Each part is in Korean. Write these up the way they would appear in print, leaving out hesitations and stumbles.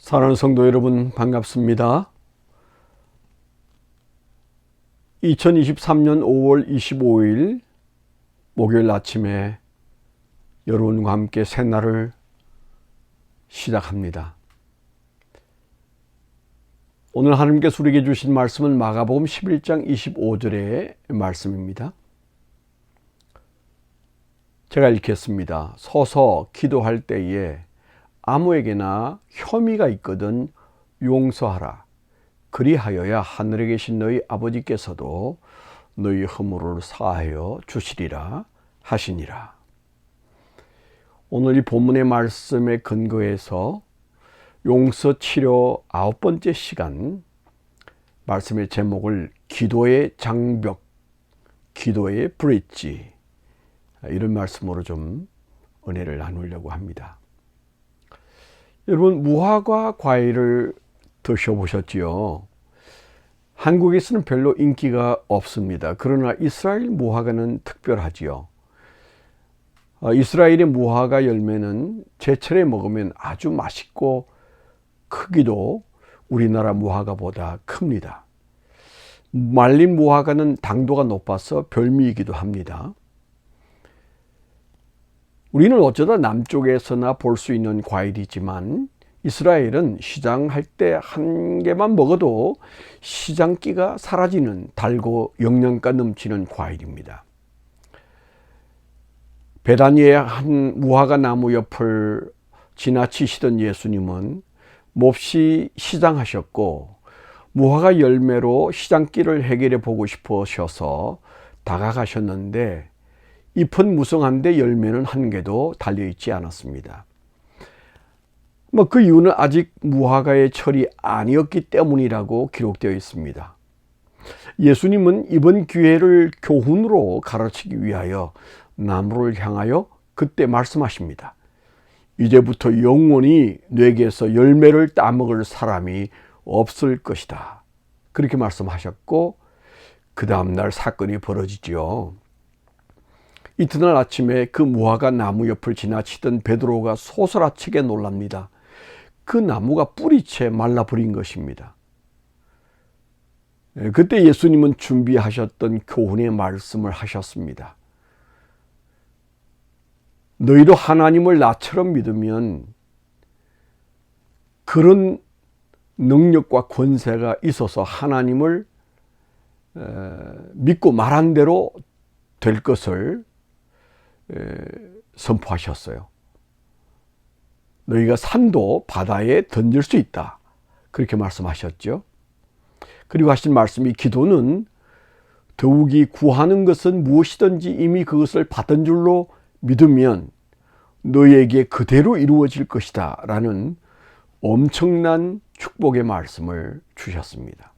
사랑하는 성도 여러분, 반갑습니다. 2023년 5월 25일 목요일 아침에 여러분과 함께 새날을 시작합니다. 오늘 하나님께서 우리에게 주신 말씀은 마가복음 11장 25절의 말씀입니다. 제가 읽겠습니다. 서서 기도할 때에 아무에게나 혐의가 있거든 용서하라. 그리하여야 하늘에 계신 너희 아버지께서도 너희 허물을 사하여 주시리라 하시니라. 오늘 이 본문의 말씀에 근거해서 용서치료 9번째 시간, 말씀의 제목을 기도의 장벽, 기도의 브릿지, 이런 말씀으로 좀 은혜를 나누려고 합니다. 여러분, 무화과 과일을 드셔보셨지요? 한국에서는 별로 인기가 없습니다. 그러나 이스라엘 무화과는 특별하지요. 이스라엘의 무화과 열매는 제철에 먹으면 아주 맛있고 크기도 우리나라 무화과보다 큽니다. 말린 무화과는 당도가 높아서 별미이기도 합니다. 우리는 어쩌다 남쪽에서나 볼 수 있는 과일이지만 이스라엘은 시장할 때 한 개만 먹어도 시장기가 사라지는 달고 영양가 넘치는 과일입니다. 베다니의 한 무화과 나무 옆을 지나치시던 예수님은 몹시 시장하셨고 무화과 열매로 시장기를 해결해 보고 싶으셔서 다가가셨는데 잎은 무성한데 열매는 한 개도 달려있지 않았습니다. 그 이유는 아직 무화과의 철이 아니었기 때문이라고 기록되어 있습니다. 예수님은 이번 기회를 교훈으로 가르치기 위하여 나무를 향하여 그때 말씀하십니다. 이제부터 영원히 내게서 열매를 따먹을 사람이 없을 것이다. 그렇게 말씀하셨고 그 다음날 사건이 벌어지지요. 이튿날 아침에 그 무화과 나무 옆을 지나치던 베드로가 소스라치게 놀랍니다. 그 나무가 뿌리채 말라버린 것입니다. 그때 예수님은 준비하셨던 교훈의 말씀을 하셨습니다. 너희도 하나님을 나처럼 믿으면 그런 능력과 권세가 있어서 하나님을 믿고 말한 대로 될 것을 선포하셨어요. 너희가 산도 바다에 던질 수 있다. 그렇게 말씀하셨죠. 그리고 하신 말씀이 기도는 더욱이 구하는 것은 무엇이든지 이미 그것을 받은 줄로 믿으면 너희에게 그대로 이루어질 것이다 라는 엄청난 축복의 말씀을 주셨습니다.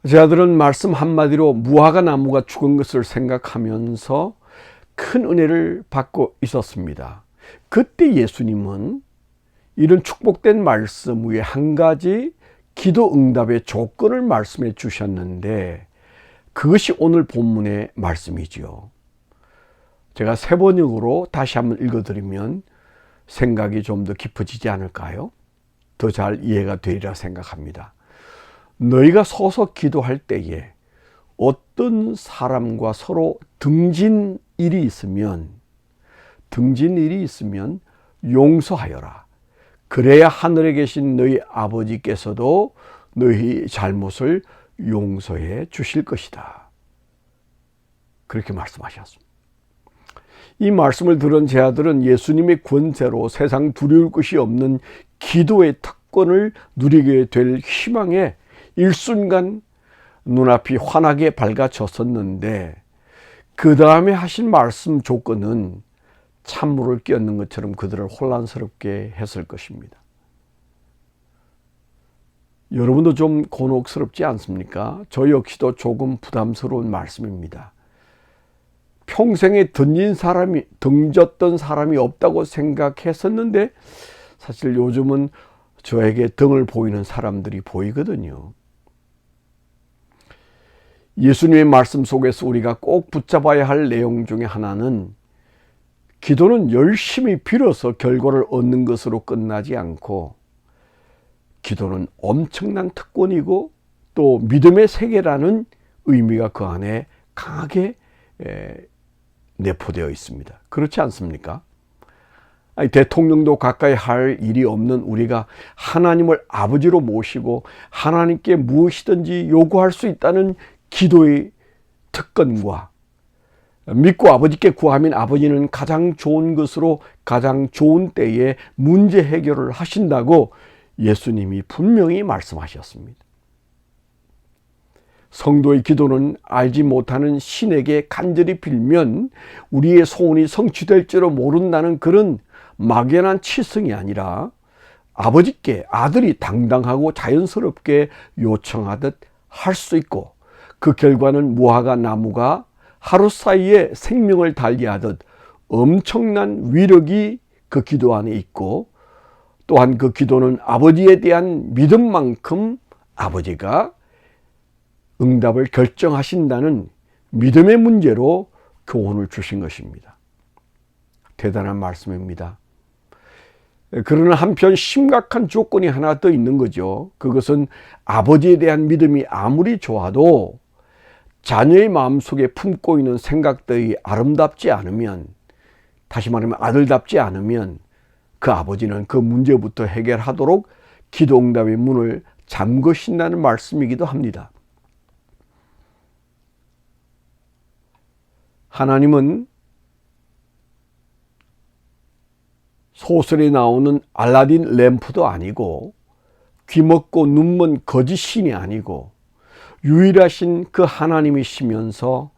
제 아들은 말씀 한마디로 무화과 나무가 죽은 것을 생각하면서 큰 은혜를 받고 있었습니다. 그때 예수님은 이런 축복된 말씀 위에 한 가지 기도 응답의 조건을 말씀해 주셨는데 그것이 오늘 본문의 말씀이지요. 제가 세 번역으로 다시 한번 읽어드리면 생각이 좀 더 깊어지지 않을까요? 더 잘 이해가 되리라 생각합니다. 너희가 서서 기도할 때에 어떤 사람과 서로 등진 일이 있으면 용서하여라. 그래야 하늘에 계신 너희 아버지께서도 너희 잘못을 용서해 주실 것이다. 그렇게 말씀하셨습니다. 이 말씀을 들은 제 아들은 예수님의 권세로 세상 두려울 것이 없는 기도의 특권을 누리게 될 희망에 일순간 눈앞이 환하게 밝아졌었는데 그 다음에 하신 말씀 조건은 찬물을 끼얹는 것처럼 그들을 혼란스럽게 했을 것입니다. 여러분도 좀 곤혹스럽지 않습니까? 저 역시도 조금 부담스러운 말씀입니다. 평생에 던졌던 사람이 없다고 생각했었는데 사실 요즘은 저에게 등을 보이는 사람들이 보이거든요. 예수님의 말씀 속에서 우리가 꼭 붙잡아야 할 내용 중에 하나는 기도는 열심히 빌어서 결과를 얻는 것으로 끝나지 않고 기도는 엄청난 특권이고 또 믿음의 세계라는 의미가 그 안에 강하게 내포되어 있습니다. 그렇지 않습니까? 아니, 대통령도 가까이 할 일이 없는 우리가 하나님을 아버지로 모시고 하나님께 무엇이든지 요구할 수 있다는 기도의 특권과 믿고 아버지께 구하면 아버지는 가장 좋은 것으로 가장 좋은 때에 문제 해결을 하신다고 예수님이 분명히 말씀하셨습니다. 성도의 기도는 알지 못하는 신에게 간절히 빌면 우리의 소원이 성취될 줄을 모른다는 그런 막연한 치성이 아니라 아버지께 아들이 당당하고 자연스럽게 요청하듯 할 수 있고, 그 결과는 무화과 나무가 하루 사이에 생명을 달리하듯 엄청난 위력이 그 기도 안에 있고, 또한 그 기도는 아버지에 대한 믿음만큼 아버지가 응답을 결정하신다는 믿음의 문제로 교훈을 주신 것입니다. 대단한 말씀입니다. 그러나 한편 심각한 조건이 하나 더 있는 거죠. 그것은 아버지에 대한 믿음이 아무리 좋아도 자녀의 마음속에 품고 있는 생각들이 아름답지 않으면, 다시 말하면 아들답지 않으면 그 아버지는 그 문제부터 해결하도록 기도 응답의 문을 잠그신다는 말씀이기도 합니다. 하나님은 소설에 나오는 알라딘 램프도 아니고 귀먹고 눈먼 거짓 신이 아니고 유일하신 그 하나님이시면서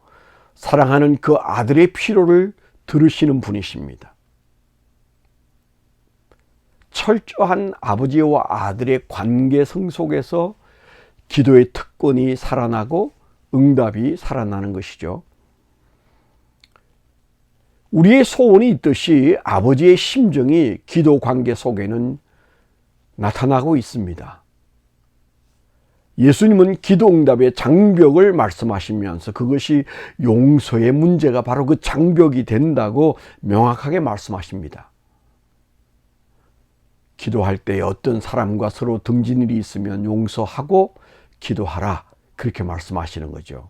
사랑하는 그 아들의 필요를 들으시는 분이십니다. 철저한 아버지와 아들의 관계성 속에서 기도의 특권이 살아나고 응답이 살아나는 것이죠. 우리의 소원이 있듯이 아버지의 심정이 기도 관계 속에는 나타나고 있습니다. 예수님은 기도 응답의 장벽을 말씀하시면서 그것이 용서의 문제가 바로 그 장벽이 된다고 명확하게 말씀하십니다. 기도할 때 어떤 사람과 서로 등진 일이 있으면 용서하고 기도하라, 그렇게 말씀하시는 거죠.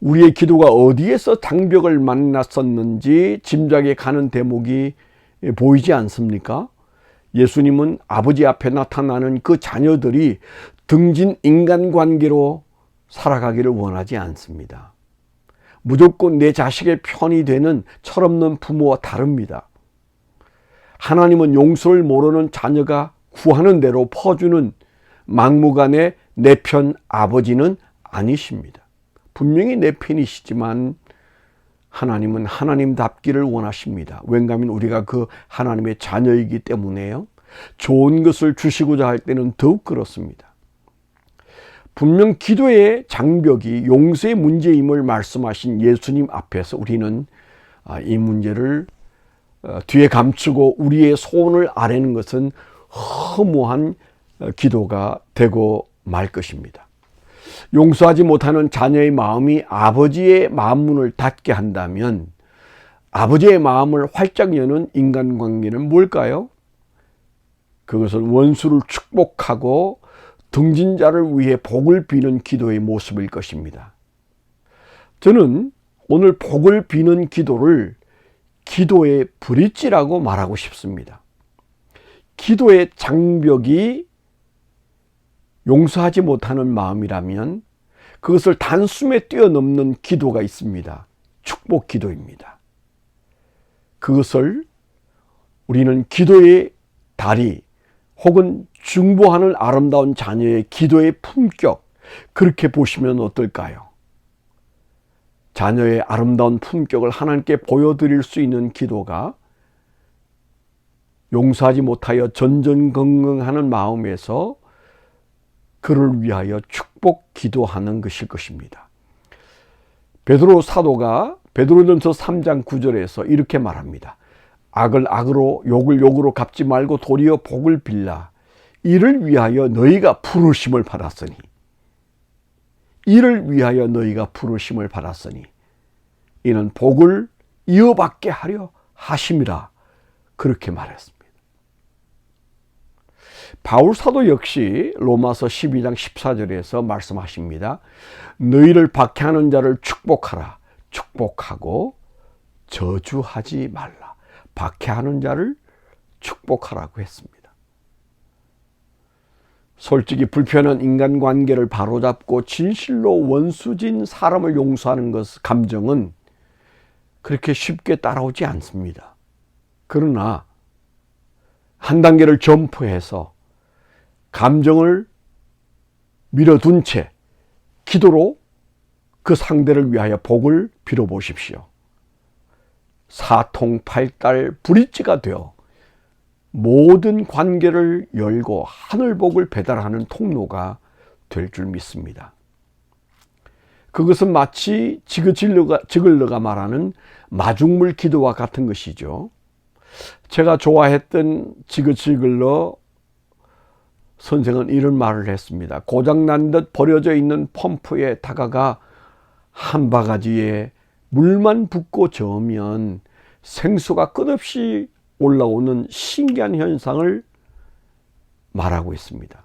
우리의 기도가 어디에서 장벽을 만났었는지 짐작이 가는 대목이 보이지 않습니까? 예수님은 아버지 앞에 나타나는 그 자녀들이 등진 인간관계로 살아가기를 원하지 않습니다. 무조건 내 자식의 편이 되는 철없는 부모와 다릅니다. 하나님은 용서를 모르는 자녀가 구하는 대로 퍼주는 막무가내 내 편 아버지는 아니십니다. 분명히 내 편이시지만 하나님은 하나님답기를 원하십니다. 왠가하면 우리가 그 하나님의 자녀이기 때문에요. 좋은 것을 주시고자 할 때는 더욱 그렇습니다. 분명 기도의 장벽이 용서의 문제임을 말씀하신 예수님 앞에서 우리는 이 문제를 뒤에 감추고 우리의 소원을 아뢰는 것은 허무한 기도가 되고 말 것입니다. 용서하지 못하는 자녀의 마음이 아버지의 마음문을 닫게 한다면 아버지의 마음을 활짝 여는 인간관계는 뭘까요? 그것은 원수를 축복하고 등진자를 위해 복을 비는 기도의 모습일 것입니다. 저는 오늘 복을 비는 기도를 기도의 브릿지라고 말하고 싶습니다. 기도의 장벽이 용서하지 못하는 마음이라면 그것을 단숨에 뛰어넘는 기도가 있습니다. 축복 기도입니다. 그것을 우리는 기도의 다리 혹은 중보하는 아름다운 자녀의 기도의 품격, 그렇게 보시면 어떨까요? 자녀의 아름다운 품격을 하나님께 보여드릴 수 있는 기도가 용서하지 못하여 전전긍긍하는 마음에서 그를 위하여 축복 기도하는 것일 것입니다. 베드로 사도가 베드로전서 3장 9절에서 이렇게 말합니다. 악을 악으로 욕을 욕으로 갚지 말고 도리어 복을 빌라. 이를 위하여 너희가 부르심을 받았으니. 이를 위하여 너희가 부르심을 받았으니. 이는 복을 이어받게 하려 하심이라. 그렇게 말했습니다. 바울 사도 역시 로마서 12장 14절에서 말씀하십니다. 너희를 박해하는 자를 축복하라. 축복하고 저주하지 말라. 박해하는 자를 축복하라고 했습니다. 솔직히 불편한 인간관계를 바로잡고 진실로 원수진 사람을 용서하는 감정은 그렇게 쉽게 따라오지 않습니다. 그러나 한 단계를 점프해서 감정을 밀어둔 채 기도로 그 상대를 위하여 복을 빌어보십시오. 사통팔달 브릿지가 되어 모든 관계를 열고 하늘복을 배달하는 통로가 될 줄 믿습니다. 그것은 마치 지글러가 말하는 마중물 기도와 같은 것이죠. 제가 좋아했던 지글러 선생은 이런 말을 했습니다. 고장난 듯 버려져 있는 펌프에 다가가 한 바가지에 물만 붓고 저으면 생수가 끝없이 올라오는 신기한 현상을 말하고 있습니다.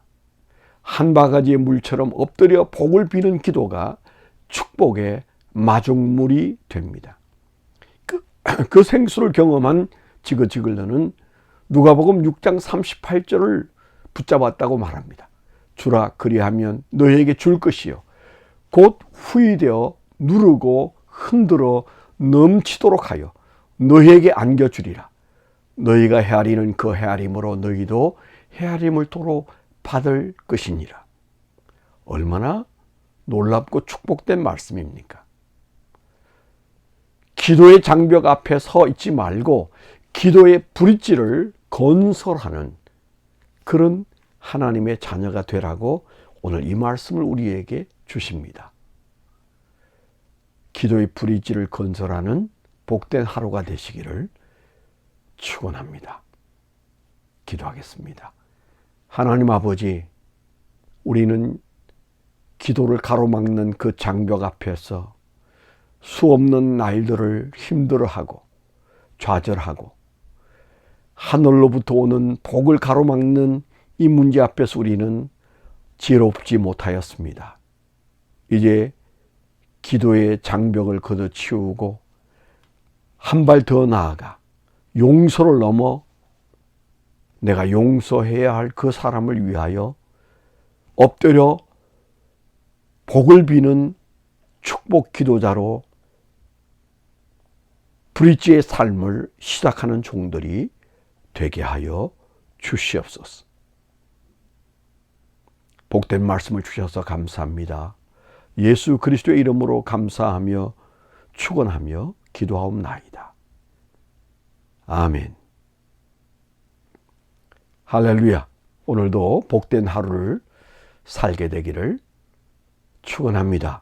한 바가지의 물처럼 엎드려 복을 비는 기도가 축복의 마중물이 됩니다. 그 생수를 경험한 지글러는 누가복음 6장 38절을 붙잡았다고 말합니다. 주라 그리하면 너희에게 줄 것이요 곧 후이되어 누르고 흔들어 넘치도록 하여 너희에게 안겨주리라. 너희가 헤아리는 그 헤아림으로 너희도 헤아림을 도로 받을 것이니라. 얼마나 놀랍고 축복된 말씀입니까? 기도의 장벽 앞에 서 있지 말고 기도의 브릿지를 건설하는 그런 하나님의 자녀가 되라고 오늘 이 말씀을 우리에게 주십니다. 기도의 브릿지를 건설하는 복된 하루가 되시기를 축원합니다. 기도하겠습니다. 하나님 아버지, 우리는 기도를 가로막는 그 장벽 앞에서 수없는 날들을 힘들어하고 좌절하고 하늘로부터 오는 복을 가로막는 이 문제 앞에서 우리는 지혜롭지 못하였습니다. 이제 기도의 장벽을 걷어치우고 한 발 더 나아가 용서를 넘어 내가 용서해야 할 그 사람을 위하여 엎드려 복을 비는 축복 기도자로 브릿지의 삶을 시작하는 종들이 되게 하여 주시옵소서. 복된 말씀을 주셔서 감사합니다. 예수 그리스도의 이름으로 감사하며 축원하며 기도하옵나이다. 아멘. 할렐루야. 오늘도 복된 하루를 살게 되기를 축원합니다.